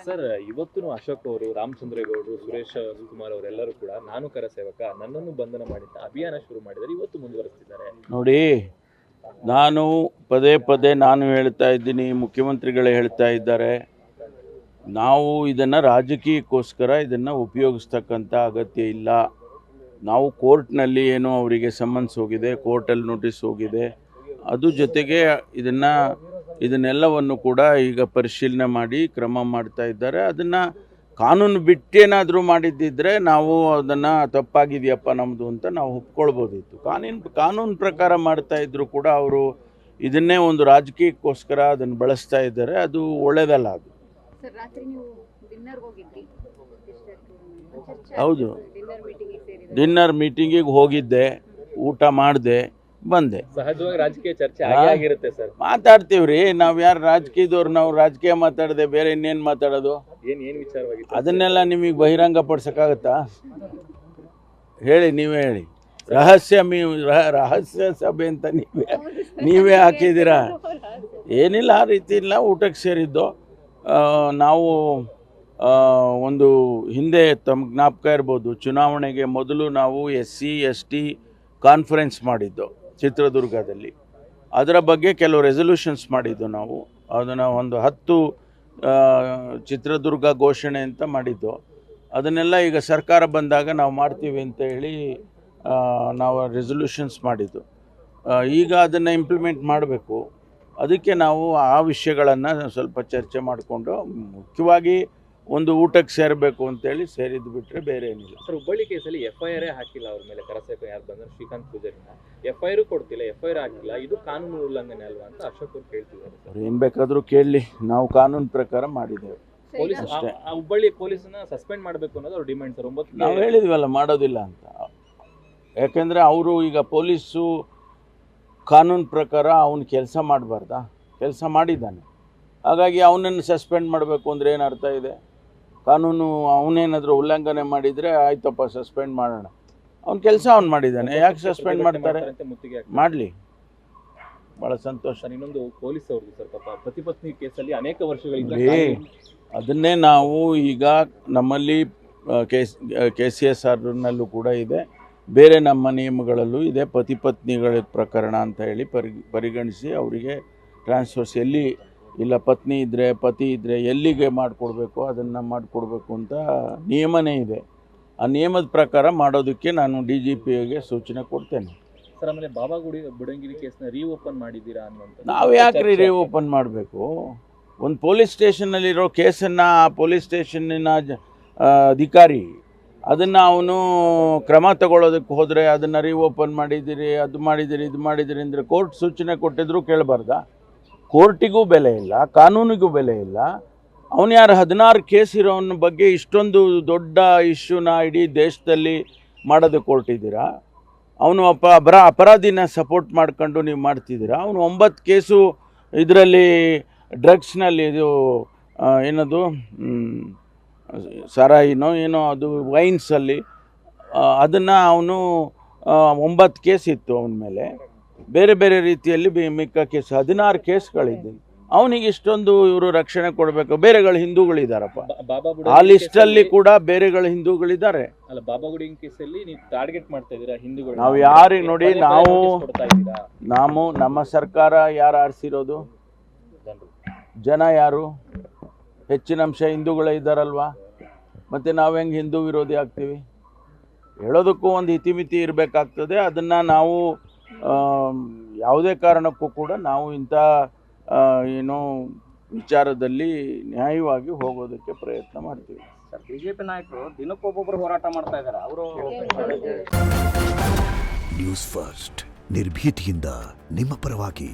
Sir, ಇವತ್ತು ಅಶೋಕ್ ಅವರು, ರಾಮಚಂದ್ರೇಗೌಡರು, ಸುರೇಶ್ ಕುಮಾರ್ ಅವರೆಲ್ಲರೂ ಕೂಡ ನಾನು ಕರಸೇವಕ, ನನ್ನನ್ನು ಬಂಧನ ಮಾಡಿದ್ದ ಅಭಿಯಾನ ಶುರು ಮಾಡಿದ್ದಾರೆ. ಇವತ್ತು ಮುಂದುವರಿಸ್ತಿದ್ದಾರೆ. ನೋಡಿ, ನಾನು ಪದೇ ಪದೇ ಹೇಳ್ತಾ ಇದ್ದೀನಿ, ಮುಖ್ಯಮಂತ್ರಿಗಳೇ ಹೇಳ್ತಾ ಇದ್ದಾರೆ, ನಾವು ಇದನ್ನು ರಾಜಕೀಯಕ್ಕೋಸ್ಕರ ಇದನ್ನು ಉಪಯೋಗಿಸ್ತಕ್ಕಂಥ ಅಗತ್ಯ ಇಲ್ಲ. ನಾವು ಕೋರ್ಟ್ನಲ್ಲಿ ಏನೋ ಅವರಿಗೆ ಸಮನ್ಸ್ ಹೋಗಿದೆ, ಕೋರ್ಟಲ್ಲಿ ನೋಟಿಸ್ ಹೋಗಿದೆ, ಅದು ಜೊತೆಗೆ ಇದನ್ನೆಲ್ಲವನ್ನು ಕೂಡ ಈಗ ಪರಿಶೀಲನೆ ಮಾಡಿ ಕ್ರಮ ಮಾಡ್ತಾ ಇದ್ದಾರೆ. ಅದನ್ನು ಕಾನೂನು ಬಿಟ್ಟೇನಾದರೂ ಮಾಡಿದ್ದಿದ್ರೆ ನಾವು ಅದನ್ನು ತಪ್ಪಾಗಿದೆಯಪ್ಪ ನಮ್ಮದು ಅಂತ ನಾವು ಒಪ್ಕೊಳ್ಬೋದಿತ್ತು. ಕಾನೂನು ಪ್ರಕಾರ ಮಾಡ್ತಾ ಇದ್ದರೂ ಕೂಡ ಅವರು ಇದನ್ನೇ ಒಂದು ರಾಜಕೀಯಕ್ಕೋಸ್ಕರ ಅದನ್ನು ಬಳಸ್ತಾ ಇದ್ದಾರೆ. ಅದು ಒಳ್ಳೆಯದಲ್ಲ. ಅದು ಹೌದು, ಡಿನ್ನರ್ ಮೀಟಿಂಗಿಗೆ ಹೋಗಿದ್ದೆ, ಊಟ ಮಾಡಿದೆ, ಬಂದೆ. ಸಹಜವಾಗಿ ರಾಜಕೀಯ ಚರ್ಚೆ ಆಗಿರುತ್ತೆ ಸರ್. ಮಾತಾಡ್ತೀವ್ರಿ, ನಾವು ಯಾರು ರಾಜಕೀಯದವ್ರು, ನಾವು ರಾಜಕೀಯ ಮಾತಾಡದೆ ಬೇರೆ ಇನ್ನೇನು ಮಾತಾಡೋದು? ಏನ್ ವಿಚಾರವಾಗಿ ಅದನ್ನೆಲ್ಲ ನಿಮಗೆ ಬಹಿರಂಗ ಪಡಿಸೋಕ್ಕಾಗತ್ತಾ? ಹೇಳಿ, ನೀವೇ ಹೇಳಿ. ರಹಸ್ಯ ಸಭೆ ಅಂತ ನೀವೇ ಹಾಕಿದ್ದೀರಾ. ಏನಿಲ್ಲ, ಆ ರೀತಿ ಇಲ್ಲ. ಊಟಕ್ಕೆ ಸೇರಿದ್ದು ನಾವು ಒಂದು ಹಿಂದೆ ತಮ್ಮ ಜ್ಞಾಪಕ ಇರ್ಬೋದು, ಚುನಾವಣೆಗೆ ಮೊದಲು ನಾವು SC/ST ಕಾನ್ಫರೆನ್ಸ್ ಮಾಡಿದ್ದು ಚಿತ್ರದುರ್ಗದಲ್ಲಿ. ಅದರ ಬಗ್ಗೆ ಕೆಲವು ರೆಸಲ್ಯೂಷನ್ಸ್ ಮಾಡಿದ್ದು ನಾವು. ಅದನ್ನು ಒಂದು 10 ಚಿತ್ರದುರ್ಗ ಘೋಷಣೆ ಅಂತ ಮಾಡಿದ್ದು. ಅದನ್ನೆಲ್ಲ ಈಗ ಸರ್ಕಾರ ಬಂದಾಗ ನಾವು ಮಾಡ್ತೀವಿ ಅಂತ ಹೇಳಿ ನಾವು ರೆಸಲ್ಯೂಷನ್ಸ್ ಮಾಡಿದ್ದು. ಈಗ ಅದನ್ನು ಇಂಪ್ಲಿಮೆಂಟ್ ಮಾಡಬೇಕು. ಅದಕ್ಕೆ ನಾವು ಆ ವಿಷಯಗಳನ್ನು ಸ್ವಲ್ಪ ಚರ್ಚೆ ಮಾಡಿಕೊಂಡು ಮುಖ್ಯವಾಗಿ ಒಂದು ಊಟಕ್ಕೆ ಸೇರಬೇಕು ಅಂತೇಳಿ ಸೇರಿದ್ದು ಬಿಟ್ಟರೆ ಬೇರೆ ಏನಿಲ್ಲ. ಸರ್, ಹುಬ್ಬಳ್ಳಿ ಕೇಸಲ್ಲಿ FIR ಹಾಕಿಲ್ಲ ಅವ್ರ ಮೇಲೆ, ಕರಸೇವಕ ಯಾರು ಬಂದ್ರೆ ಶ್ರೀಕಾಂತ್ ಪೂಜಾರಿನ FIR ಕೊಡ್ತಿಲ್ಲ, FIR ಹಾಕಿಲ್ಲ, ಇದು ಕಾನೂನು ಉಲ್ಲಂಘನೆ ಅಲ್ವಾ ಅಂತ ಅಶೋಕ್ ಅವರು ಕೇಳ್ತಿದ್ದಾರೆ. ಅವ್ರು ಏನು ಬೇಕಾದರೂ ಕೇಳಲಿ, ನಾವು ಕಾನೂನು ಪ್ರಕಾರ ಮಾಡಿದ್ದೇವೆ. ಹುಬ್ಬಳ್ಳಿ ಪೊಲೀಸನ್ನ ಸಸ್ಪೆಂಡ್ ಮಾಡಬೇಕು ಅನ್ನೋದು ಅವ್ರ ಡಿಮ್ಯಾಂಡ್ ಸರ್. 9 ನಾವು ಹೇಳಿದ್ವಲ್ಲ, ಮಾಡೋದಿಲ್ಲ ಅಂತ. ಯಾಕೆಂದರೆ ಅವರು ಈಗ ಪೊಲೀಸು ಕಾನೂನು ಪ್ರಕಾರ ಅವನು ಕೆಲಸ ಮಾಡಬಾರ್ದಾ? ಕೆಲಸ ಮಾಡಿದ್ದಾನೆ. ಹಾಗಾಗಿ ಅವನನ್ನು ಸಸ್ಪೆಂಡ್ ಮಾಡಬೇಕು ಅಂದರೆ ಏನು ಅರ್ಥ ಇದೆ? ಕಾನೂನು ಅವನೇನಾದರೂ ಉಲ್ಲಂಘನೆ ಮಾಡಿದರೆ ಆಯ್ತಪ್ಪ ಸಸ್ಪೆಂಡ್ ಮಾಡೋಣ. ಅವ್ನ ಕೆಲಸ ಅವ್ನು ಮಾಡಿದ್ದಾನೆ, ಯಾಕೆ ಸಸ್ಪೆಂಡ್ ಮಾಡ್ತಾರೆ? ಮಾಡಲಿ, ಭಾಳ ಸಂತೋಷ. ಇನ್ನೊಂದು ಪೊಲೀಸ್ ಅವ್ರದ್ದು ಸರ್, ಪಾಪ ಪತಿ ಪತ್ನಿ ಕೇಸಲ್ಲಿ ಅನೇಕ ವರ್ಷಗಳಿಂದ ಅದನ್ನೇ ನಾವು ಈಗ ನಮ್ಮಲ್ಲಿ KCSRನಲ್ಲೂ ಕೂಡ ಇದೆ, ಬೇರೆ ನಮ್ಮ ನಿಯಮಗಳಲ್ಲೂ ಇದೆ. ಪತಿ ಪತ್ನಿಗಳ ಪ್ರಕರಣ ಅಂತ ಹೇಳಿ ಪರಿಗಣಿಸಿ ಅವರಿಗೆ ಟ್ರಾನ್ಸ್ಫರ್ಸ್ ಎಲ್ಲಿ ಇಲ್ಲ, ಪತ್ನಿ ಇದ್ದರೆ ಪತಿ ಇದ್ದರೆ ಎಲ್ಲಿಗೆ ಮಾಡಿಕೊಡ್ಬೇಕು ಅದನ್ನು ಮಾಡಿಕೊಡ್ಬೇಕು ಅಂತ ನಿಯಮನೇ ಇದೆ. ಆ ನಿಯಮದ ಪ್ರಕಾರ ಮಾಡೋದಕ್ಕೆ ನಾನು DGPಗೆ ಸೂಚನೆ ಕೊಡ್ತೇನೆ. ಸರ್, ಆಮೇಲೆ ಬಾಬಾ ಬುಡಂಗಿರಿ ಕೇಸ್ನ ರೀಓಪನ್ ಮಾಡಿದ್ದೀರಾ ಅನ್ನುವಂಥ. ನಾವು ಯಾಕೆ ರೀಓಪನ್ ಮಾಡಬೇಕು? ಒಂದು ಪೊಲೀಸ್ ಸ್ಟೇಷನ್ನಲ್ಲಿರೋ ಕೇಸನ್ನು ಆ ಪೊಲೀಸ್ ಸ್ಟೇಷನ್ನಿನ ಅಧಿಕಾರಿ ಅದನ್ನು ಅವನು ಕ್ರಮ ತಗೊಳ್ಳೋದಕ್ಕೆ ಹೋದರೆ ಅದನ್ನು ರೀಓಪನ್ ಮಾಡಿದ್ದೀರಿ, ಅದು ಮಾಡಿದ್ದೀರಿ, ಇದು ಮಾಡಿದ್ದೀರಿ ಅಂದರೆ ಕೋರ್ಟ್ ಸೂಚನೆ ಕೊಟ್ಟಿದ್ರೂ ಕೇಳಬಾರ್ದಾ? ಕೋರ್ಟಿಗೂ ಬೆಲೆ ಇಲ್ಲ, ಕಾನೂನಿಗೂ ಬೆಲೆ ಇಲ್ಲ. ಅವನು ಯಾರು 16 ಕೇಸ್ ಇರೋನ ಬಗ್ಗೆ ಇಷ್ಟೊಂದು ದೊಡ್ಡ ಇಶ್ಯೂನ ಇಡೀ ದೇಶದಲ್ಲಿ ಮಾಡೋದಕ್ಕೆ ಹೊರಟಿದ್ದೀರಾ? ಅವನು ಅಪರಾಧಿನ ಸಪೋರ್ಟ್ ಮಾಡ್ಕೊಂಡು ನೀವು ಮಾಡ್ತಿದ್ದೀರಾ. ಅವನು 9 ಕೇಸು ಇದರಲ್ಲಿ ಡ್ರಗ್ಸ್ನಲ್ಲಿ, ಇದು ಏನದು ಸಾರಾಯಿನೋ ಏನೋ, ಅದು ವೈನ್ಸಲ್ಲಿ, ಅದನ್ನು ಅವನು 9 ಕೇಸ್ ಇತ್ತು ಅವನ ಮೇಲೆ. ಬೇರೆ ಬೇರೆ ರೀತಿಯಲ್ಲಿ ಮಿಕ್ಕ ಕೇಸ್ 16 ಕೇಸ್ಗಳಿದ್ದೀನಿ. ಅವನಿಗೆ ಇಷ್ಟೊಂದು ಇವರು ರಕ್ಷಣೆ ಕೊಡಬೇಕು. ಬೇರೆಗಳ ಹಿಂದೂಗಳಿದ್ದಾರಪ್ಪ ಆ ಲಿಸ್ಟಲ್ಲಿ ಕೂಡ, ಬೇರೆಗಳ ಹಿಂದೂಗಳಿದ್ದಾರೆ. ಅಲ್ಲ, ಬಾಬಾ ಗುಡಿ ಕೇಸಲ್ಲಿ ನೀವು ಟಾರ್ಗೆಟ್ ಮಾಡ್ತಾ ಇದ್ದೀರಾ ಹಿಂದೂಗಳು. ನಾವು ಯಾರಿಗೆ ನೋಡಿ, ನಮ್ಮ ಸರ್ಕಾರ ಯಾರು ಆರಿಸಿರೋದು? ಜನ ಯಾರು? ಹೆಚ್ಚಿನ ಅಂಶ ಹಿಂದೂಗಳೇ ಇದ್ದಾರಲ್ವಾ? ಮತ್ತು ನಾವು ಹೆಂಗೆ ಹಿಂದೂ ವಿರೋಧಿ ಆಗ್ತೀವಿ? ಹೇಳೋದಕ್ಕೂ ಒಂದು ಇತಿಮಿತಿ ಇರಬೇಕಾಗ್ತದೆ. ಅದನ್ನು ನಾವು ಯಾವುದೇ ಕಾರಣಕ್ಕೂ ಕೂಡ ನಾವು ಇಂಥ ಏನೋ ವಿಚಾರದಲ್ಲಿ ನ್ಯಾಯವಾಗಿ ಹೋಗೋದಕ್ಕೆ ಪ್ರಯತ್ನ ಮಾಡ್ತೀವಿ. BJP ನಾಯಕರು ದಿನಕ್ಕೊಬ್ಬೊಬ್ಬರು ಹೋರಾಟ ಮಾಡ್ತಾ ಇದ್ದಾರೆ. ಅವರು ನ್ಯೂಸ್ ಫಸ್ಟ್, ನಿರ್ಭೀತಿಯಿಂದ ನಿಮ್ಮ ಪರವಾಗಿ.